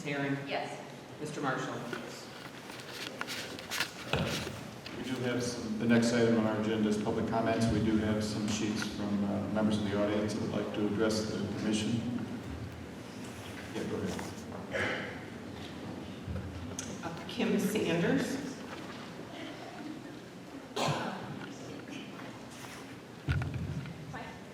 Herring? Yes. Mr. Marshall? We do have the next item on our agenda is public comments. We do have some sheets from members of the audience that would like to address the commission. Yeah, go ahead. Kim Sanders.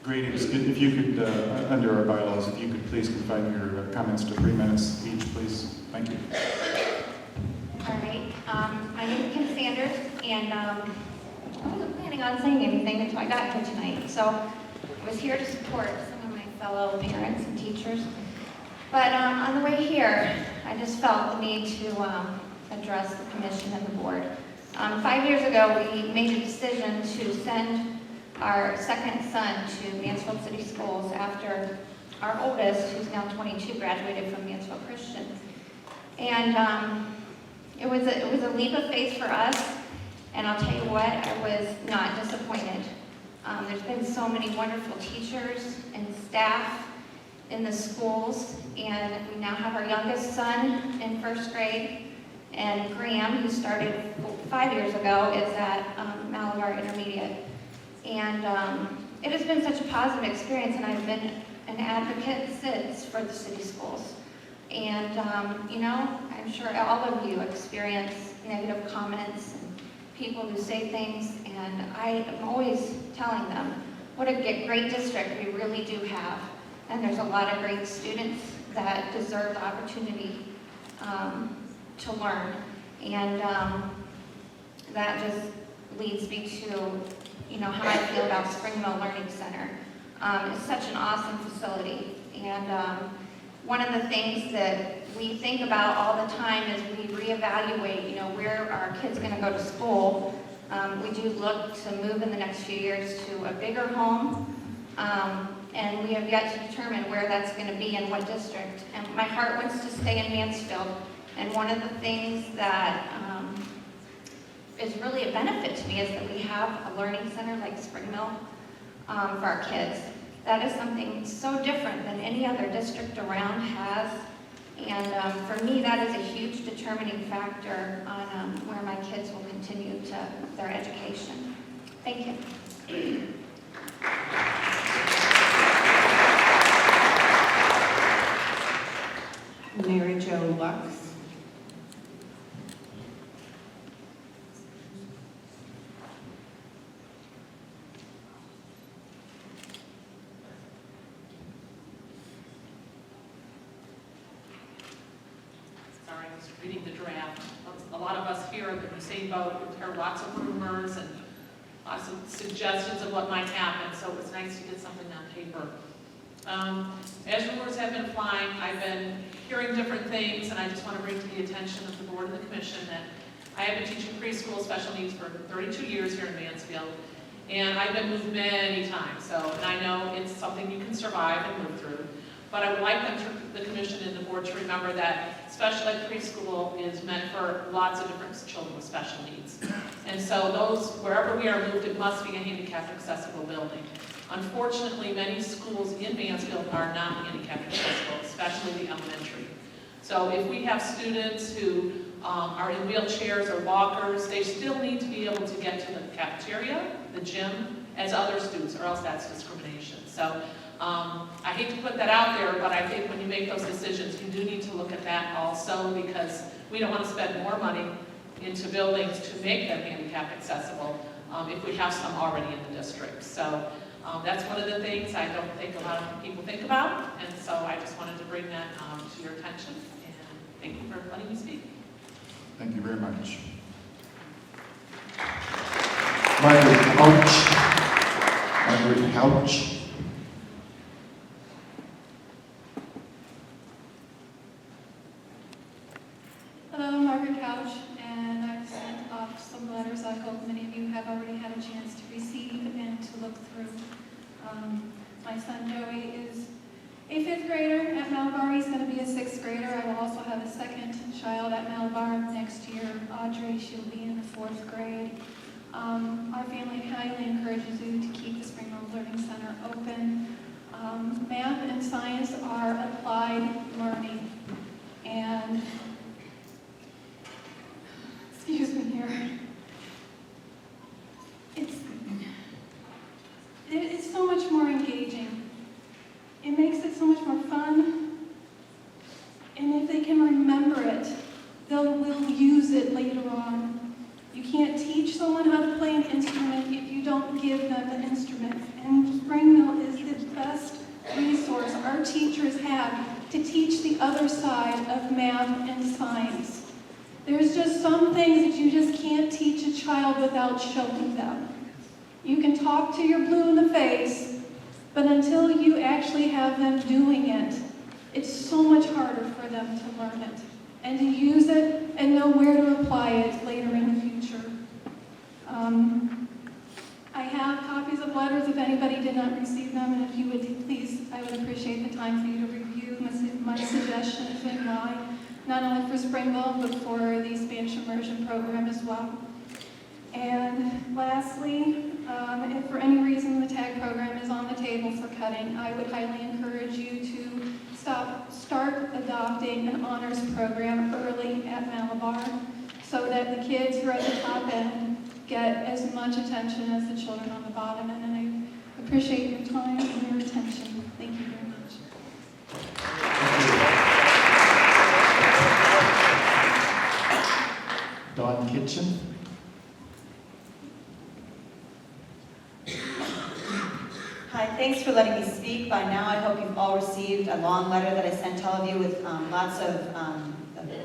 Greetings. If you could, under our bylaws, if you could please confine your comments to 3 minutes each, please. Thank you. All right. My name is Kim Sanders, and I wasn't planning on saying anything until I got here tonight. So I was here to support some of my fellow parents and teachers. But on the way here, I just felt the need to address the commission and the board. 5 years ago, we made a decision to send our second son to Mansfield City Schools after our oldest, who's now 22, graduated from Mansfield Christian. And it was a leap of faith for us, and I'll tell you what, I was not disappointed. There's been so many wonderful teachers and staff in the schools, and we now have our youngest son in first grade, and Graham, who started 5 years ago, is at Malabar Intermediate. And it has been such a positive experience, and I've been an advocate since for the city schools. And, you know, I'm sure all of you experience negative comments and people who say things, and I am always telling them what a great district we really do have. And there's a lot of great students that deserve the opportunity to learn. And that just leads me to, you know, how I feel about Spring Mill Learning Center. It's such an awesome facility. And one of the things that we think about all the time is we reevaluate, you know, where our kids going to go to school. We do look to move in the next few years to a bigger home. And we have yet to determine where that's going to be and what district. And my heart wants to stay in Mansfield. And one of the things that is really a benefit to me is that we have a learning center like Spring Mill for our kids. That is something so different than any other district around has. And for me, that is a huge determining factor on where my kids will continue their education. Thank you. Mary Jo Lux. Sorry, I was reading the draft. A lot of us here are in the same boat. We've heard lots of rumors and lots of suggestions of what might happen, so it was nice to get something on paper. As rumors have been flying, I've been hearing different things, and I just want to bring to the attention of the board and the commission that I have been teaching preschool special needs for 32 years here in Mansfield, and I've been moved many times, and I know it's something you can survive and move through. But I would like the commission and the board to remember that special ed preschool is meant for lots of different children with special needs. And so wherever we are moved, it must be a handicapped accessible building. Unfortunately, many schools in Mansfield are not handicapped accessible, especially the elementary. So if we have students who are in wheelchairs or walkers, they still need to be able to get to the cafeteria, the gym, as other students, or else that's discrimination. So I hate to put that out there, but I think when you make those decisions, you do need to look at that also, because we don't want to spend more money into buildings to make them handicap accessible if we have some already in the district. So that's one of the things I don't think a lot of people think about, and so I just wanted to bring that to your attention, and thank you for letting me speak. Thank you very much. Margaret Couch. Margaret Couch. Hello, Margaret Couch, and I've sent off some letters I hope many of you have already had a chance to receive and to look through. My son Joey is a 5th grader at Malabar. He's going to be a 6th grader. I will also have a second child at Malabar next year, Audrey. She'll be in the 4th grade. Our family highly encourages you to keep the Spring Mill Learning Center open. Math and science are applied learning, and And if they can remember it, will use it later on. You can't teach someone how to play an instrument if you don't give them the instrument. And Spring Mill is the best resource our teachers have to teach the other side of math and science. There's just some things that you just can't teach a child without showing them. You can talk to your blue in the face, but until you actually have them doing it, it's so much harder for them to learn it and to use it and know where to apply it later in the future. I have copies of letters if anybody did not receive them, and if you would please, I would appreciate the time for you to review my suggestions and why, not only for Springville, but for the Spanish immersion program as well. And lastly, if for any reason the TAG program is on the table for cutting, I would highly encourage you to start adopting an honors program early at Malabar so that the kids who are at the top end get as much attention as the children on the bottom end. And I appreciate your time and your attention. Thank you very much. Dawn Kitchen. Hi, thanks for letting me speak. By now, I hope you've all received a long letter that I sent to all of you with lots of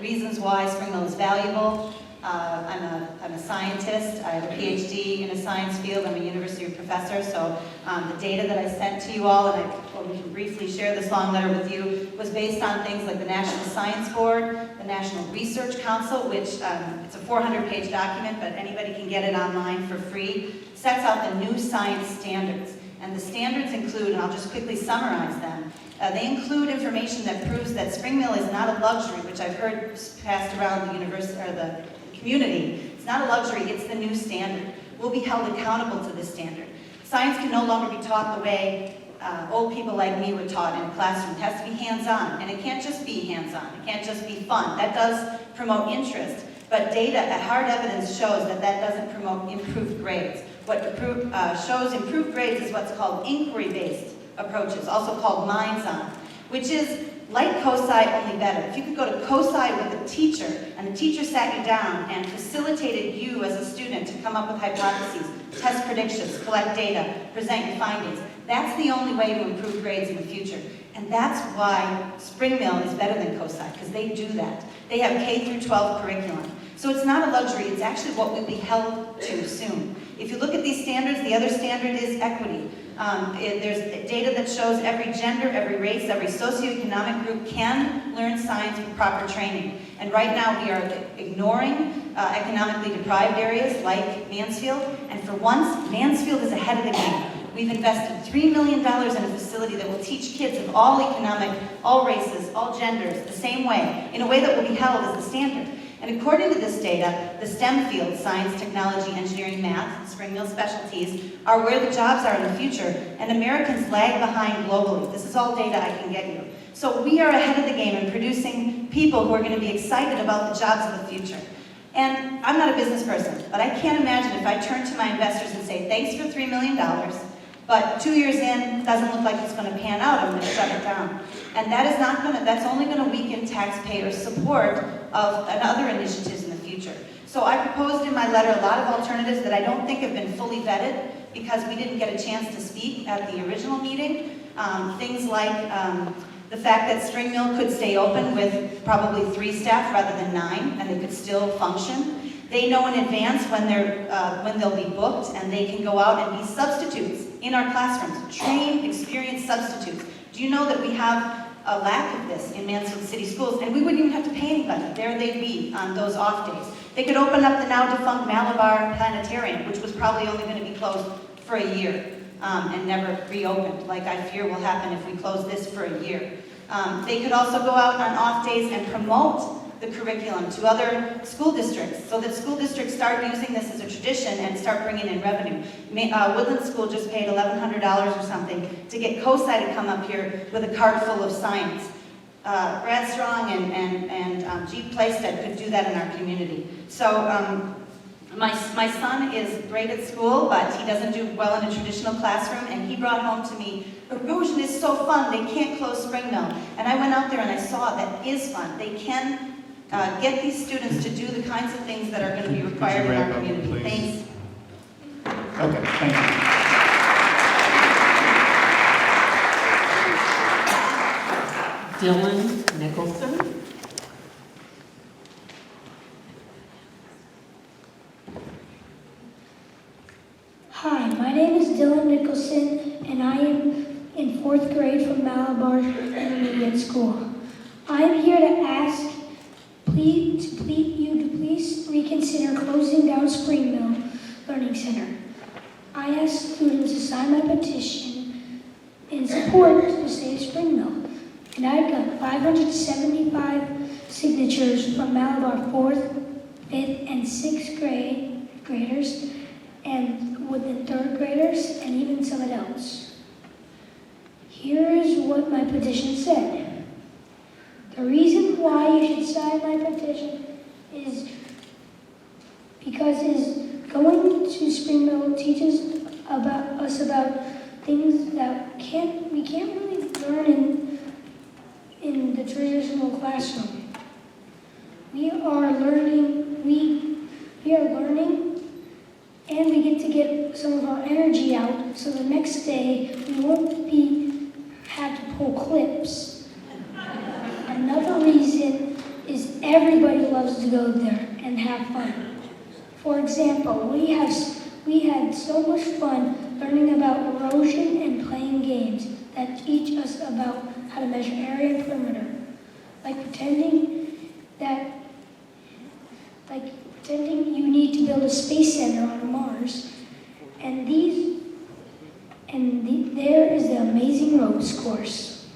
reasons why Spring Mill is valuable. I'm a scientist. I have a PhD in a science field. I'm a university professor, so the data that I sent to you all, and we can briefly share this long letter with you, was based on things like the National Science Board, the National Research Council, which it's a 400-page document, but anybody can get it online for free, sets out the new science standards. And the standards include, and I'll just quickly summarize them, they include information that proves that Spring Mill is not a luxury, which I've heard passed around the university or the community. It's not a luxury, it's the new standard. We'll be held accountable to this standard. Science can no longer be taught the way old people like me were taught in a classroom. It has to be hands-on, and it can't just be hands-on. It can't just be fun. That does promote interest, but data, hard evidence shows that that doesn't promote improved grades. What shows improved grades is what's called inquiry-based approaches, also called minds-on, which is like COSI, only better. If you could go to COSI with a teacher, and the teacher sat you down and facilitated you as a student to come up with hypotheses, test predictions, collect data, present your findings, that's the only way to improve grades in the future. And that's why Spring Mill is better than COSI, because they do that. They have K through 12 curriculum. So it's not a luxury, it's actually what we'll be held to soon. If you look at these standards, the other standard is equity. There's data that shows every gender, every race, every socioeconomic group can learn science with proper training. And right now we are ignoring economically deprived areas like Mansfield, and for once, Mansfield is ahead of the game. We've invested $3 million in a facility that will teach kids of all economic, all races, all genders, the same way, in a way that will be held as the standard. And according to this data, the STEM fields, science, technology, engineering, math, Spring Mill specialties, are where the jobs are in the future, and Americans lag behind globally. This is all data I can get you. So we are ahead of the game in producing people who are going to be excited about the jobs of the future. And I'm not a business person, but I can't imagine if I turn to my investors and say, thanks for $3 million, but 2 years in, doesn't look like it's going to pan out, I'm going to shut it down. And that is not going to, that's only going to weaken taxpayer support of other initiatives in the future. So I proposed in my letter a lot of alternatives that I don't think have been fully vetted because we didn't get a chance to speak at the original meeting. Things like the fact that Spring Mill could stay open with probably 3 staff rather than 9, and they could still function. They know in advance when they'll be booked, and they can go out and be substitutes in our classrooms, trained, experienced substitutes. Do you know that we have a lack of this in Mansfield City Schools, and we wouldn't even have to pay anybody. There they'd be on those off days. They could open up the now defunct Malabar Planetarium, which was probably only going to be closed for a year and never reopened, like I fear will happen if we close this for a year. They could also go out on off days and promote the curriculum to other school districts so that school districts start using this as a tradition and start bringing in revenue. Woodland School just paid $1,100 or something to get COSI to come up here with a cart full of science. Brad Strong and Jeep Plaisted could do that in our community. So My son is great at school, but he doesn't do well in a traditional classroom, and he brought home to me, erosion is so fun, they can't close Spring Mill. And I went out there and I saw that is fun. They can get these students to do the kinds of things that are going to be required in our community. Please. Thanks. Okay, thank you. Dylan Nicholson. Hi, my name is Dylan Nicholson, and I am in 4th grade from Malabar Intermediate School. I am here to ask you to please reconsider closing down Spring Mill Learning Center. I asked students to sign my petition in support to save Spring Mill, and I got 575 signatures from Malabar 4th, 5th, and 6th graders, and within 3rd graders, and even some adults. Here is what my petition said. The reason why you should sign my petition is because going to Spring Mill teaches us about things that we can't really learn in the traditional classroom. We are learning, and we get to get some of our energy out, so the next day we won't have to pull clips. Another reason is everybody loves to go there and have fun. For example, we had so much fun learning about erosion and playing games that teach us about how to measure area and perimeter, like pretending you need to build a space center on Mars, and there is the amazing ropes course.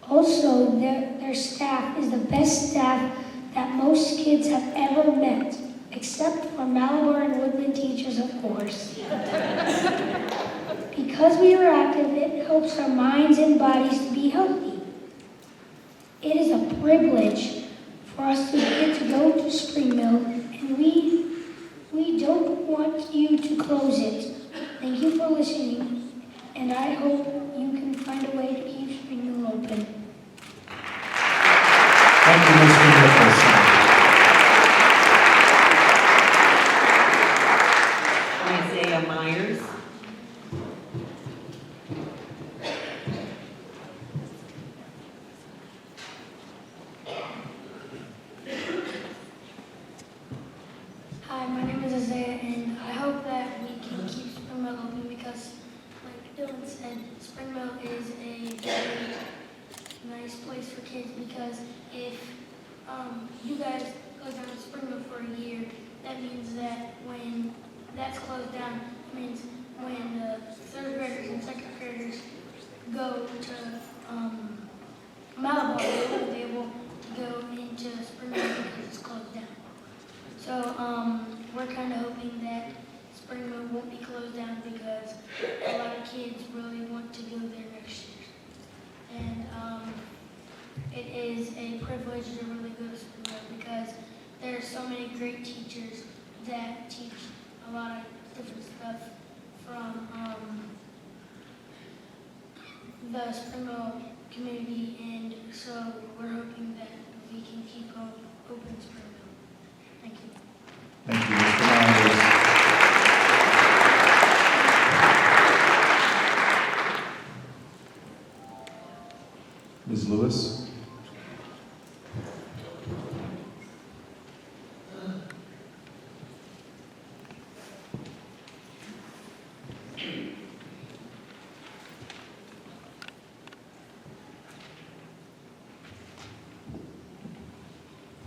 Also, their staff is the best staff that most kids have ever met, except for Malabar and Woodland teachers, of course. Because we are active, it helps our minds and bodies to be healthy. It is a privilege for us to get to go to Spring Mill, and we don't want you to close it. Thank you for listening, and I hope you can find a way to keep Spring Mill open. Thank you, Mr. Nicholson. Isaiah Myers. Hi, my name is Isaiah, and I hope that we can keep Spring Mill open because, like Dylan said, Spring Mill is a very nice place for kids because if you guys go down to Spring Mill for a year, that means that when that's closed down, it means when the 3rd graders and 2nd graders go to Malabar, they won't be able to go into Spring Mill because it's closed down. So we're kind of hoping that Spring Mill won't be closed down because a lot of kids really want to go there next year. And it is a privilege to really go to Spring Mill because there are so many great teachers that teach a lot of different stuff from the Spring Mill community, and so we're hoping that we can keep open Spring Mill. Thank you. Thank you, Mr. Myers. Ms. Lewis?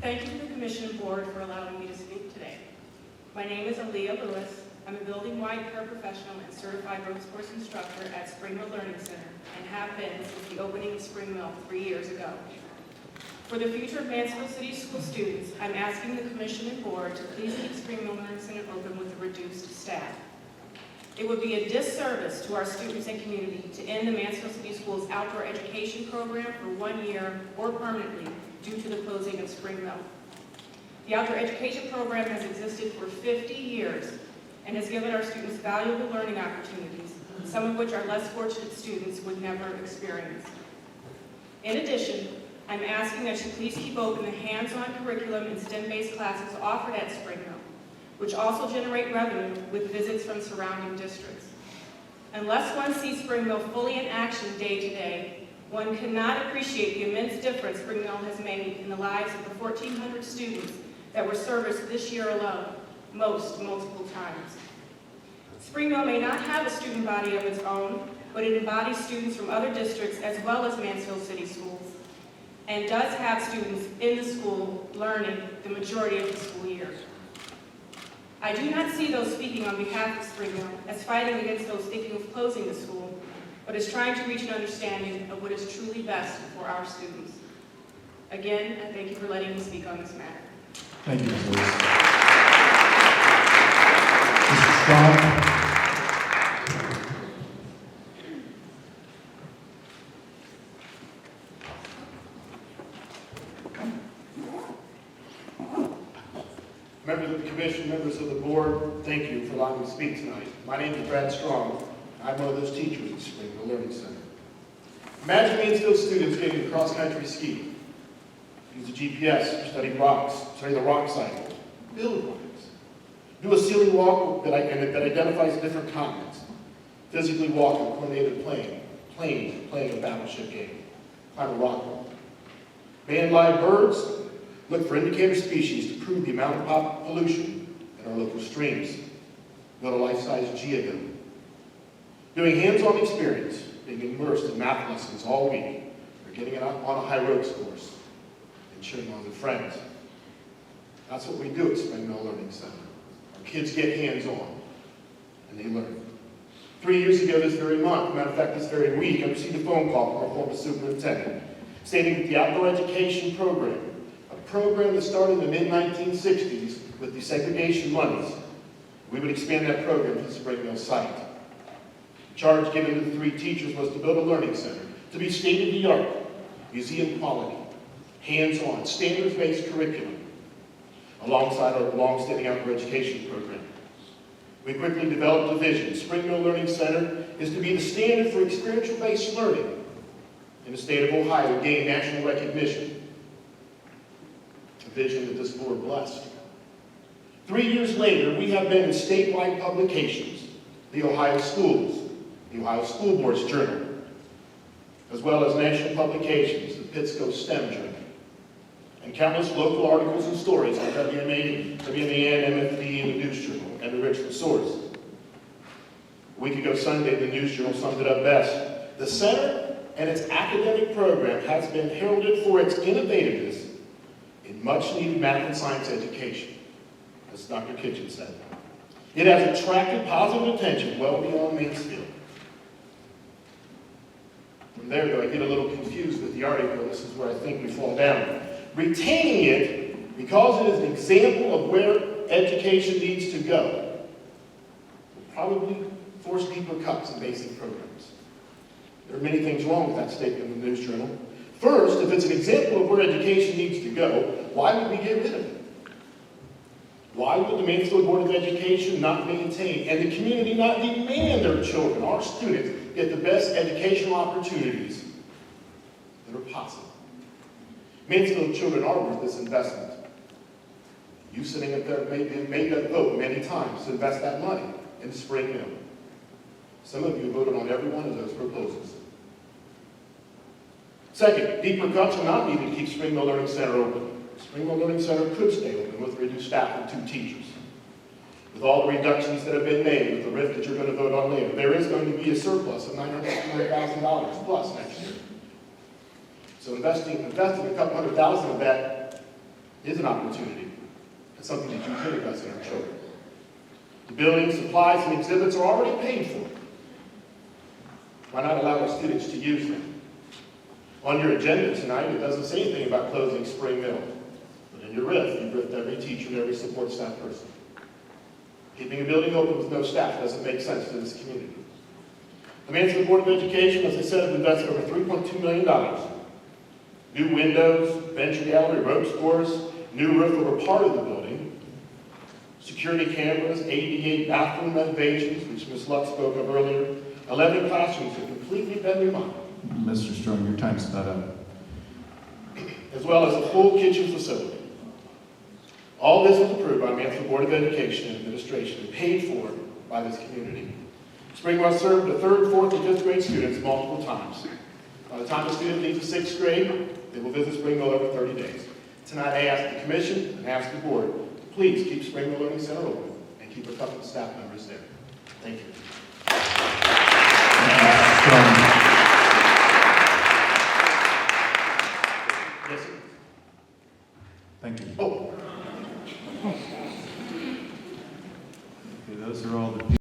Thank you to the Commission Board for allowing me to speak today. My name is Aaliyah Lewis. I'm a building-wide paraprofessional and certified road sports instructor at Spring Mill Learning Center and have been since the opening of Spring Mill 3 years ago. For the future of Mansfield City School students, I'm asking the Commission and Board to please keep Spring Mill Learning Center open with a reduced staff. It would be a disservice to our students and community to end the Mansfield City Schools outdoor education program for 1 year or permanently due to the closing of Spring Mill. The outdoor education program has existed for 50 years and has given our students valuable learning opportunities, some of which our less fortunate students would never experience. In addition, I'm asking that you please keep open the hands-on curriculum and STEM-based classes offered at Spring Mill, which also generate revenue with visits from surrounding districts. Unless one sees Spring Mill fully in action day to day, one cannot appreciate the immense difference Spring Mill has made in the lives of the 1,400 students that were serviced this year alone, multiple times. Spring Mill may not have a student body of its own, but it embodies students from other districts as well as Mansfield City Schools, and does have students in the school learning the majority of the school year. I do not see those speaking on behalf of Spring Mill as fighting against those thinking of closing the school, but as trying to reach an understanding of what is truly best for our students. Again, I thank you for letting me speak on this matter. Thank you, Ms. Lewis. Mr. Strong? Members of the commission, members of the board, thank you for allowing me to speak tonight. My name is Brad Strong. I'm one of those teachers at Spring Mill Learning Center. Imagine Mansfield students getting to cross-country ski, use a GPS, study rocks, study the rock cycle, build rocks, do a ceiling walk that identifies different continents, physically walk a coordinated plane playing a battleship game, climb a rock wall, band live birds, look for indicator species to prove the amount of pollution in our local streams, build a life-size geogun, doing hands-on experience, being immersed in math lessons all week, or getting on a high ropes course, and cheering on their friends. That's what we do at Spring Mill Learning Center. Our kids get hands-on, and they learn. 3 years ago this very month, matter of fact this very week, I received a phone call from our former superintendent stating that the outdoor education program, a program that started in the mid-1960s with desegregation monies, we would expand that program to the Spring Mill site. The charge given to the 3 teachers was to build a learning center, to be state-of-the-art, museum quality, hands-on, standards-based curriculum, alongside our long-standing outdoor education program. We quickly developed a vision. Spring Mill Learning Center is to be the standard for experiential-based learning in the state of Ohio, gain national recognition. A vision that this board blessed. 3 years later, we have been in statewide publications, the Ohio Schools, the Ohio School Board's Journal, as well as national publications, the Pittsco STEM Journal, and countless local articles and stories on WMAN, MFD, and the News Journal, and the Richmond Source. A week ago Sunday, the News Journal summed it up best. The center and its academic program has been heralded for its innovativeness in much-needed math and science education, as Dr. Kitchen said. It has attracted positive attention well beyond Mansfield. From there, though, I get a little confused with the article. This is where I think we fall down. Retaining it because it is an example of where education needs to go will probably force deeper cuts in basic programs. There are many things wrong with that statement in the News Journal. First, if it's an example of where education needs to go, why would we get rid of it? Why would the Mansfield Board of Education not maintain and the community not demand their children, our students, get the best educational opportunities that are possible? Mansfield children are worth this investment. You sitting up there made that vote many times to invest that money in Spring Mill. Some of you voted on every one of those proposals. Second, deeper cuts are not needed to keep Spring Mill Learning Center open. Spring Mill Learning Center could stay open with reduced staff and 2 teachers. With all the reductions that have been made, with the RIF that you're going to vote on later, there is going to be a surplus of $900,000 plus next year. So investing a couple $100,000 of that is an opportunity. It's something that you could invest in our children. The buildings, supplies, and exhibits are already paid for. Why not allow our students to use them? On your agenda tonight, it doesn't say anything about closing Spring Mill. But in your RIF, you've RIFed every teacher and every support staff person. Keeping a building open with no staff doesn't make sense to this community. The Mansfield Board of Education, as I said, has invested over $3.2 million. New windows, bench gallery, ropes course, new roof over part of the building, security cameras, ADA bathroom renovations, which Ms. Lutz spoke of earlier. 11 classrooms have completely been remodeled, Mr. Strong, your time's about up. as well as a full kitchen facility. All this was approved by Mansfield Board of Education and Administration and paid for by this community. Springwell served the 3rd, 4th, and 5th grade students multiple times. By the time a student leaves the 6th grade, they will visit Springwell over 30 days. Tonight I ask the commission and ask the board to please keep Springwell Learning Center open and keep a couple of staff members there. Thank you. Strong.